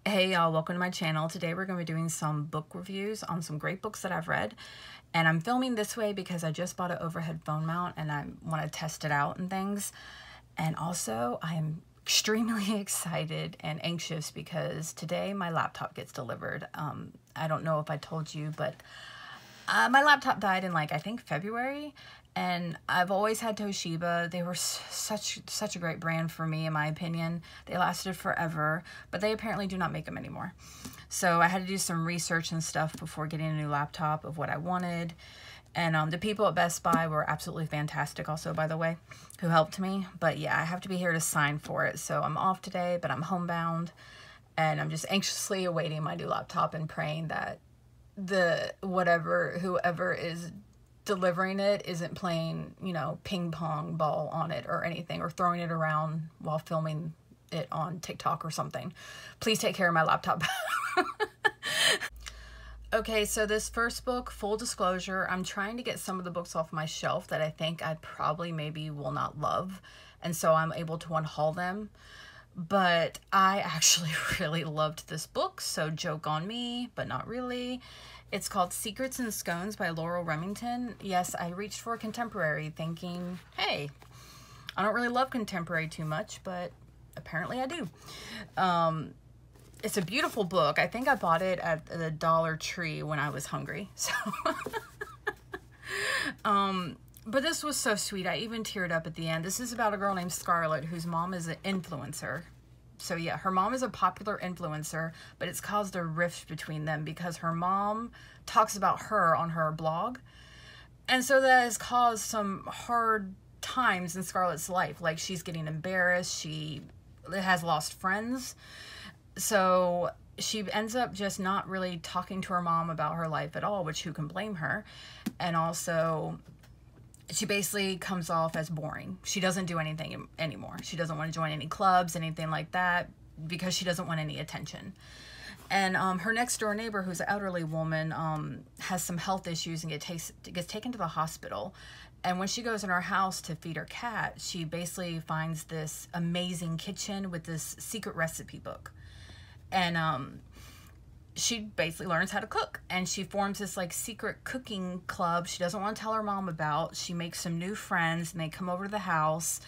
Hey y'all, welcome to my channel. Today we're going to be doing some book reviews on some great books that I've read. And I'm filming this way because I just bought an overhead phone mount and I want to test it out and things. And also I am extremely excited and anxious because today my laptop gets delivered. I don't know if I told you, but my laptop died in I think February, and I've always had Toshiba. They were such a great brand for me, in my opinion. They lasted forever, but they apparently do not make them anymore. So I had to do some research and stuff before getting a new laptop of what I wanted. And the people at Best Buy were absolutely fantastic also, by the way, who helped me. But yeah, I have to be here to sign for it. So I'm off today, but I'm homebound. And I'm just anxiously awaiting my new laptop and praying that whoever is delivering it isn't playing, ping pong ball on it or anything, or throwing it around while filming it on TikTok or something. Please take care of my laptop. Okay, so this first book, full disclosure, I'm trying to get some of the books off my shelf that I think I probably maybe will not love, and so I'm able to unhaul them. But I actually really loved this book, so joke on me, but not really. It's called Secrets and Scones by Laurel Remington. Yes, I reached for a contemporary thinking, hey, I don't really love contemporary too much, but apparently I do. It's a beautiful book. I think I bought it at the Dollar Tree when I was hungry. So, but this was so sweet. I even teared up at the end. This is about a girl named Scarlett whose mom is an influencer. So yeah, her mom is a popular influencer, but it's caused a rift between them because her mom talks about her on her blog. And so that has caused some hard times in Scarlett's life. Like, she's getting embarrassed. She has lost friends. So she ends up just not really talking to her mom about her life at all, which who can blame her? And also, she basically comes off as boring. She doesn't do anything anymore. She doesn't want to join any clubs, anything like that, because she doesn't want any attention. And her next door neighbor, who's an elderly woman, has some health issues and gets taken to the hospital. And when she goes in her house to feed her cat, she basically finds this amazing kitchen with this secret recipe book. And she basically learns how to cook, and she forms this secret cooking club she doesn't want to tell her mom about. She makes some new friends and they come over to the house,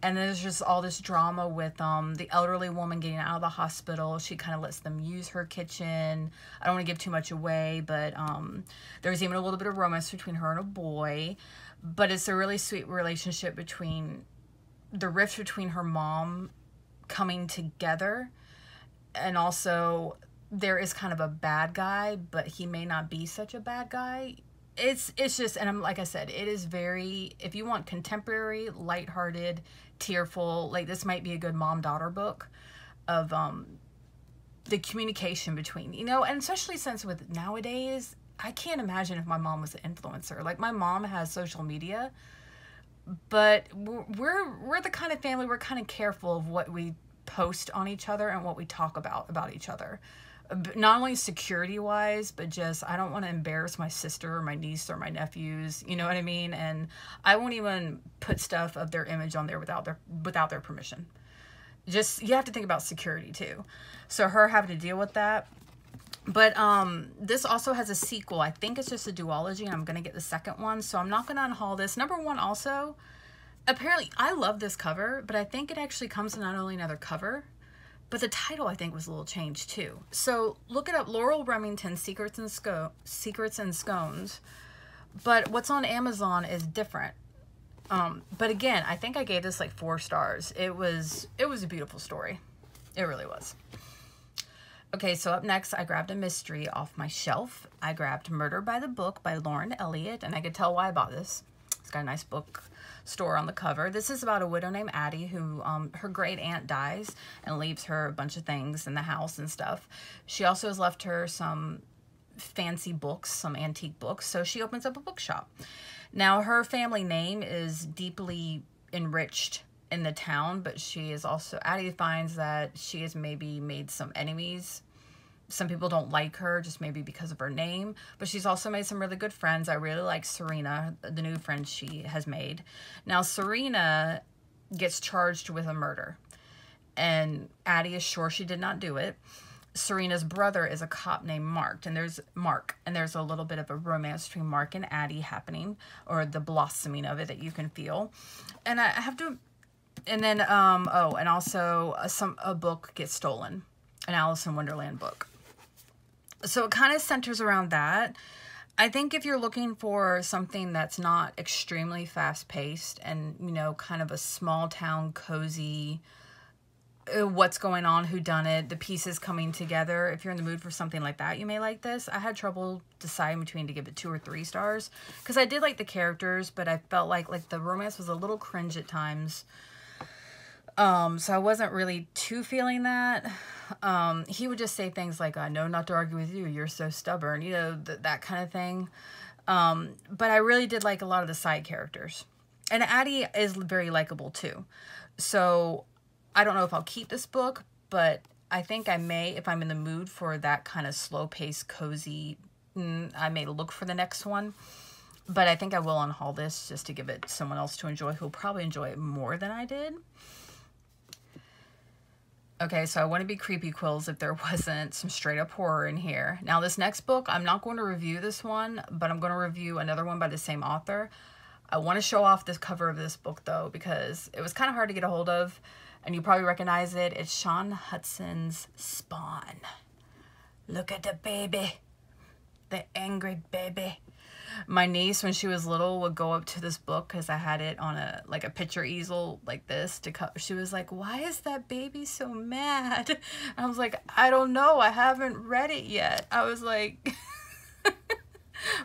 and there's just all this drama with the elderly woman getting out of the hospital. She kind of lets them use her kitchen. I don't want to give too much away, but there's even a little bit of romance between her and a boy. But it's a really sweet relationship between the rift between her mom coming together, and also there is kind of a bad guy, but he may not be such a bad guy. It's just, and like I said, it is very, if you want contemporary, lighthearted, tearful, this might be a good mom-daughter book of the communication between, and especially since with nowadays, I can't imagine if my mom was an influencer. My mom has social media, but we're the kind of family, we're kind of careful of what we post on each other and what we talk about each other. Not only security wise, but just, I don't want to embarrass my sister or my niece or my nephews, you know what I mean? And I won't even put stuff of their image on there without their permission. Just, you have to think about security too. So her having to deal with that. But this also has a sequel. I think it's just a duology, and I'm going to get the second one. So I'm not going to unhaul this. Number one, also, apparently, I love this cover, but I think it actually comes in not only another cover, but the title, I think, was a little changed, too. So, look it up, Laurel Remington, Secrets and Scones. But what's on Amazon is different. But again, I think I gave this 4 stars. It was a beautiful story. It really was. Okay, so up next, I grabbed a mystery off my shelf. I grabbed Murder by the Book by Lauren Elliott, and I could tell why I bought this. It's got a nice book store on the cover. This is about a widow named Addie who, her great aunt dies and leaves her a bunch of things in the house and stuff. She also has left her some fancy books, some antique books, so she opens up a bookshop. Now, her family name is deeply enriched in the town, but she is also, Addie finds that she has maybe made some enemies. Some people don't like her, just maybe because of her name, but she's also made some really good friends. I really like Serena, the new friend she has made. Now, Serena gets charged with a murder, and Addie is sure she did not do it. Serena's brother is a cop named Mark, and there's a little bit of a romance between Mark and Addie happening, or the blossoming of it that you can feel. And I have to, and then oh, and also a book gets stolen, an Alice in Wonderland book. So it kind of centers around that. I think if you're looking for something that's not extremely fast-paced and, you know, kind of a small-town, cozy, what's going on, who done it, the pieces coming together, if you're in the mood for something like that, you may like this. I had trouble deciding between to give it 2 or 3 stars because I did like the characters, but I felt like the romance was a little cringe at times. So I wasn't really too feeling that. He would just say things like, I know not to argue with you, you're so stubborn, you know, that kind of thing. But I really did like a lot of the side characters. And Addie is very likable too. So I don't know if I'll keep this book, but I think I may, if I'm in the mood for that kind of slow-paced, cozy, I may look for the next one. But I think I will unhaul this just to give it someone else to enjoy who'll probably enjoy it more than I did. Okay, so I want to be creepy quills if there wasn't some straight up horror in here. Now this next book, I'm not going to review this one, but I'm going to review another one by the same author. I want to show off this cover of this book though, because it was kind of hard to get a hold of, and you probably recognize it. It's Sean Hudson's Spawn. Look at the baby, the angry baby. My niece, when she was little, would go up to this book because I had it on a picture easel like this to cut. She was like, why is that baby so mad? I was like, I don't know. I haven't read it yet. I was like,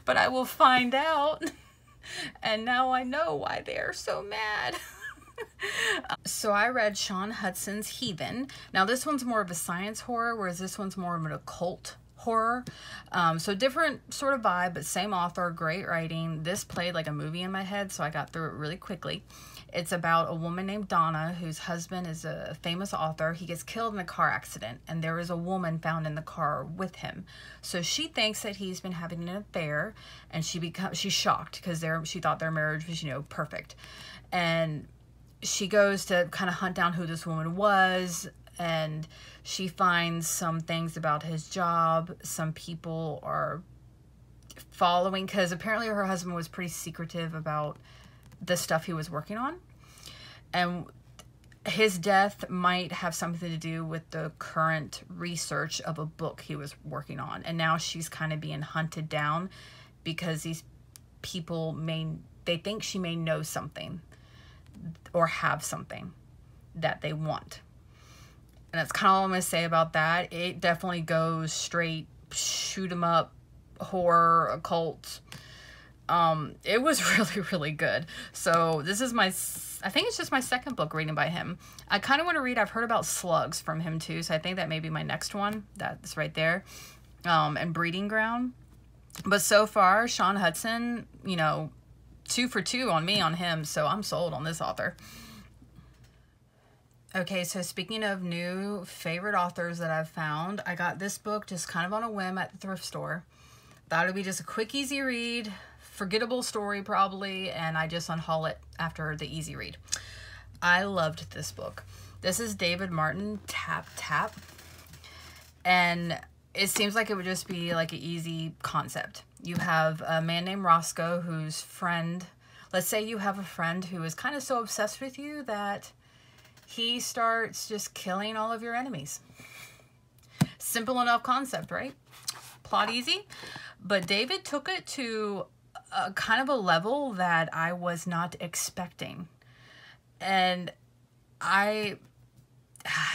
but I will find out. And now I know why they're so mad. So I read Sean Hudson's Heathen. Now this one's more of a science horror, whereas this one's more of an occult horror. So different sort of vibe, but same author, great writing. This played like a movie in my head, so I got through it really quickly. It's about a woman named Donna whose husband is a famous author. He gets killed in a car accident, and there is a woman found in the car with him. So she thinks that he's been having an affair, and she's shocked because she thought their marriage was, you know, perfect. And she goes to kind of hunt down who this woman was, and she finds some things about his job. Some people are following, because apparently her husband was pretty secretive about the stuff he was working on. And his death might have something to do with the current research of a book he was working on. And now she's kind of being hunted down because these people they think she may know something or have something that they want. And that's kind of all I'm going to say about that. It definitely goes straight shoot 'em up, horror, occult. It was really, really good. So this is I think it's just my second book reading by him. I kind of want to read, I've heard about Slugs from him too, so I think that may be my next one. That's right there. And Breeding Ground. But so far, Sean Hudson, you know, 2 for 2 on him, so I'm sold on this author. Okay, so speaking of new favorite authors that I've found, I got this book just kind of on a whim at the thrift store. Thought it would be just a quick, easy read, forgettable story probably, and I just unhaul it after the easy read. I loved this book. This is David Martin, Tap Tap, and it seems like it would just be like an easy concept. You have a man named Roscoe whose friend, let's say you have a friend who is kind of so obsessed with you that he starts just killing all of your enemies. Simple enough concept, right? Plot easy. But David took it to a kind of a level that I was not expecting. And I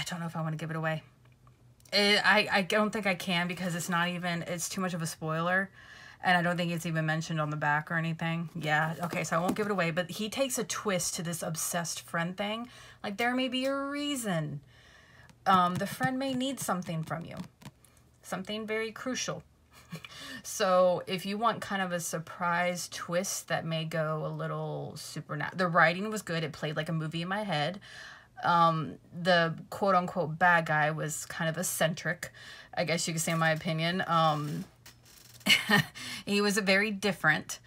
don't know if I want to give it away. I don't think I can, because it's too much of a spoiler. And I don't think it's even mentioned on the back or anything. Yeah, okay, so I won't give it away. But he takes a twist to this obsessed friend thing. Like, there may be a reason. The friend may need something from you. Something very crucial. So if you want kind of a surprise twist that may go a little supernatural. The writing was good. It played like a movie in my head. The quote-unquote bad guy was kind of eccentric, I guess you could say, in my opinion. He was very different,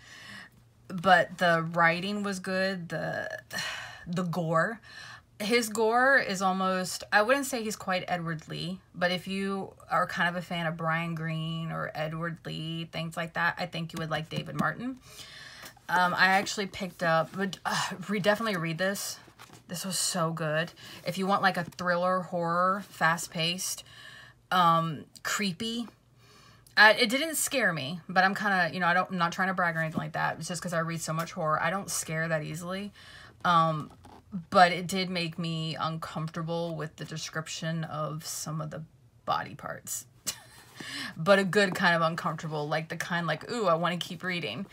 but the writing was good. The gore, His gore is almost, I wouldn't say he's quite Edward Lee, but if you are kind of a fan of Brian Greene or Edward Lee, things like that, I think you would like David Martin. I actually picked up, but definitely read this. This was so good. If you want like a thriller, horror, fast-paced, creepy. It didn't scare me, but I'm kind of, you know, I'm not trying to brag or anything like that. It's just because I read so much horror. I don't scare that easily. But it did make me uncomfortable with the description of some of the body parts. But a good kind of uncomfortable, like the kind like, ooh, I want to keep reading.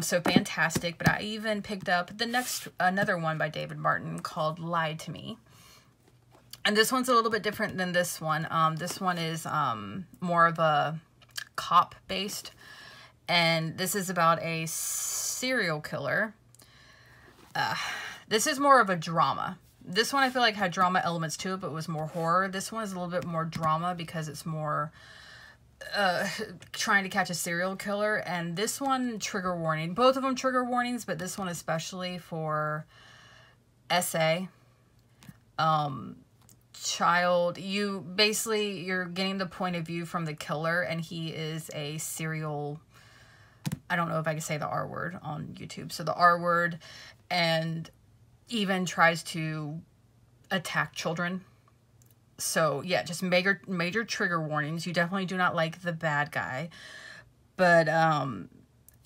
So fantastic. But I even picked up another one by David Martin called Lie to Me. And this one's a little bit different than this one. This one is more of a cop based. And this is about a serial killer. This is more of a drama. This one I feel like had drama elements to it, but was more horror. This one is a little bit more drama because it's more trying to catch a serial killer. And this one, trigger warning. Both of them trigger warnings, but this one especially for SA. Child, you're getting the point of view from the killer, and he is a serial, I don't know if I can say the R word on YouTube. So the R word, and even tries to attack children. So yeah, just major trigger warnings. You definitely do not like the bad guy. But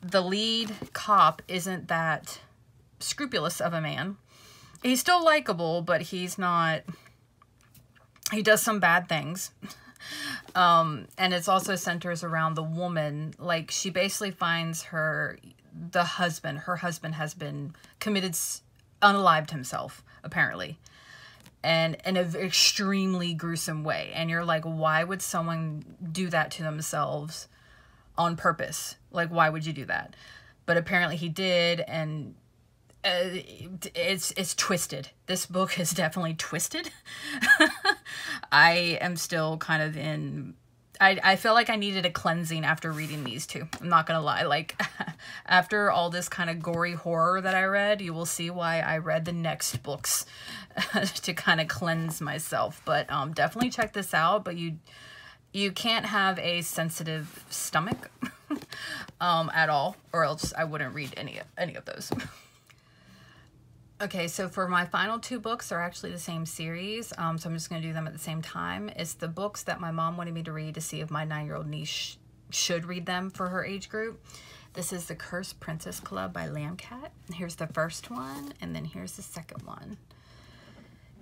the lead cop isn't that scrupulous of a man. He's still likable, but he's not, he does some bad things. And it's also centers around the woman. Like, she basically finds her husband has been unalived himself, apparently. And in an extremely gruesome way. And you're like, why would someone do that to themselves on purpose? Like, why would you do that? But apparently he did, and it's twisted. This book is definitely twisted. I am still kind of in... I feel like I needed a cleansing after reading these two. I'm not gonna lie. Like, after all this kind of gory horror that I read, you will see why I read the next books to kind of cleanse myself. But definitely check this out. But you can't have a sensitive stomach at all, or else I wouldn't read any of those. Okay, so for my final two books, they're actually the same series, so I'm just going to do them at the same time. It's the books that my mom wanted me to read to see if my 9-year-old niece should read them for her age group. This is The Cursed Princess Club by Lamcat. Here's the first one, and then here's the second one.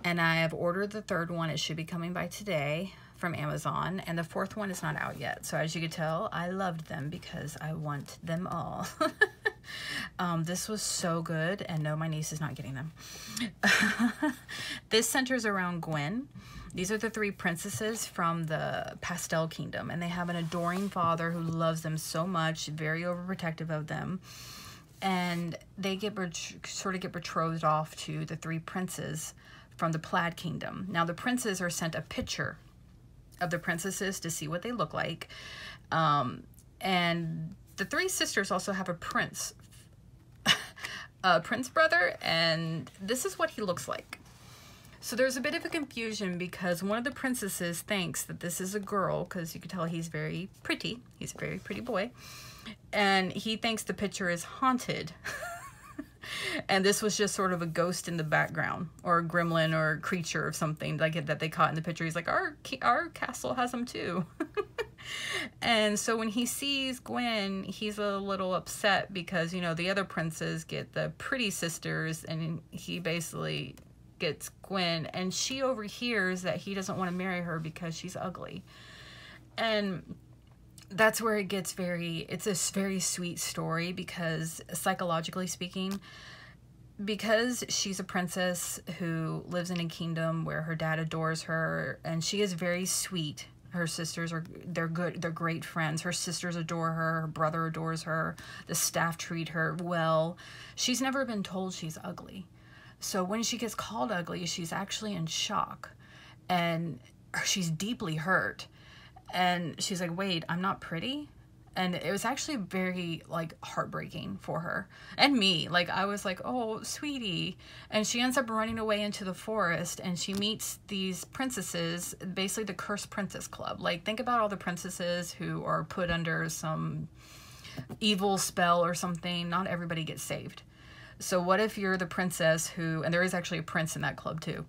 And I have ordered the third one. It should be coming by today from Amazon, and the fourth one is not out yet. So as you can tell, I loved them because I want them all. This was so good, and no, my niece is not getting them. This centers around Gwen. These are the 3 princesses from the Pastel Kingdom, and they have an adoring father who loves them so much, very overprotective of them. And they sort of get betrothed off to the 3 princes from the Plaid Kingdom. Now, the princes are sent a picture of the princesses to see what they look like. And the 3 sisters also have a prince brother, and this is what he looks like. So there's a bit of a confusion because one of the princesses thinks that this is a girl, because you can tell he's very pretty. He's a very pretty boy. And he thinks the picture is haunted. And this was just sort of a ghost in the background, or a gremlin or a creature or something like it that they caught in the picture. He's like, our castle has them too. And so when he sees Gwen, he's a little upset because, you know, the other princes get the pretty sisters, and he basically gets Gwen, and she overhears that he doesn't want to marry her because she's ugly. And that's where it gets it's a very sweet story, because psychologically speaking, because she's a princess who lives in a kingdom where her dad adores her, and she is very sweet. Her sisters they're great friends. Her sisters adore her. Her brother adores her. The staff treat her well. She's never been told she's ugly. So when she gets called ugly, she's actually in shock, and she's deeply hurt. And she's like, wait, I'm not pretty? And it was actually very, like, heartbreaking for her. And me. Like, I was like, oh, sweetie. And she ends up running away into the forest, and she meets these princesses, basically the Cursed Princess Club. Like, think about all the princesses who are put under some evil spell or something. Not everybody gets saved. So what if you're the princess who, and there is actually a prince in that club too.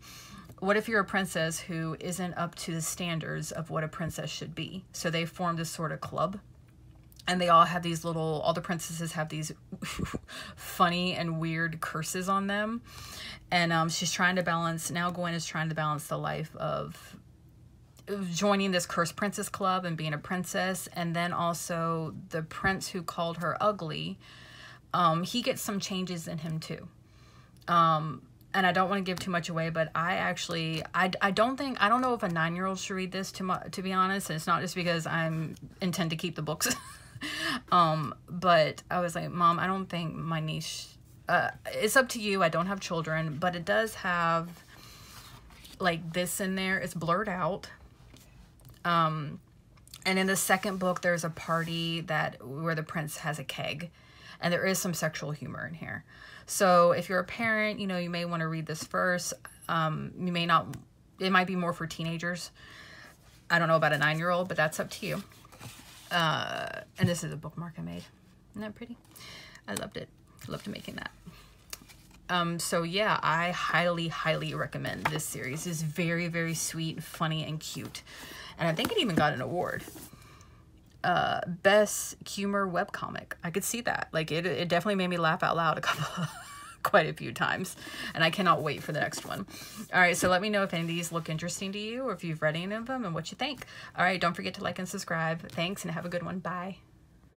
What if you're a princess who isn't up to the standards of what a princess should be? So they formed this sort of club, and they all have these little, all the princesses have these funny and weird curses on them. And she's trying to balance, now Gwen is trying to balance the life of joining this Cursed Princess Club and being a princess, and then also the prince who called her ugly. He gets some changes in him too. And I don't want to give too much away, but I actually, I don't know if a 9-year-old should read this, to be honest. And it's not just because I'm intend to keep the books. But I was like, Mom, I don't think my niece, it's up to you. I don't have children, but it does have like this in there. It's blurred out. And in the second book, there's a party where the prince has a keg. And there is some sexual humor in here. So if you're a parent, you know, you may want to read this first. You may not, it might be more for teenagers. I don't know about a 9-year-old, but that's up to you. And this is a bookmark I made. Isn't that pretty? I loved it. Loved making that. So yeah, I highly, highly recommend this series. It's very, very sweet, funny, and cute. And I think it even got an award. Best humor webcomic. I could see that. Like it definitely made me laugh out loud quite a few times, and I cannot wait for the next one. All right, so let me know if any of these look interesting to you, or if you've read any of them and what you think. All right, don't forget to like and subscribe. Thanks, and have a good one. Bye.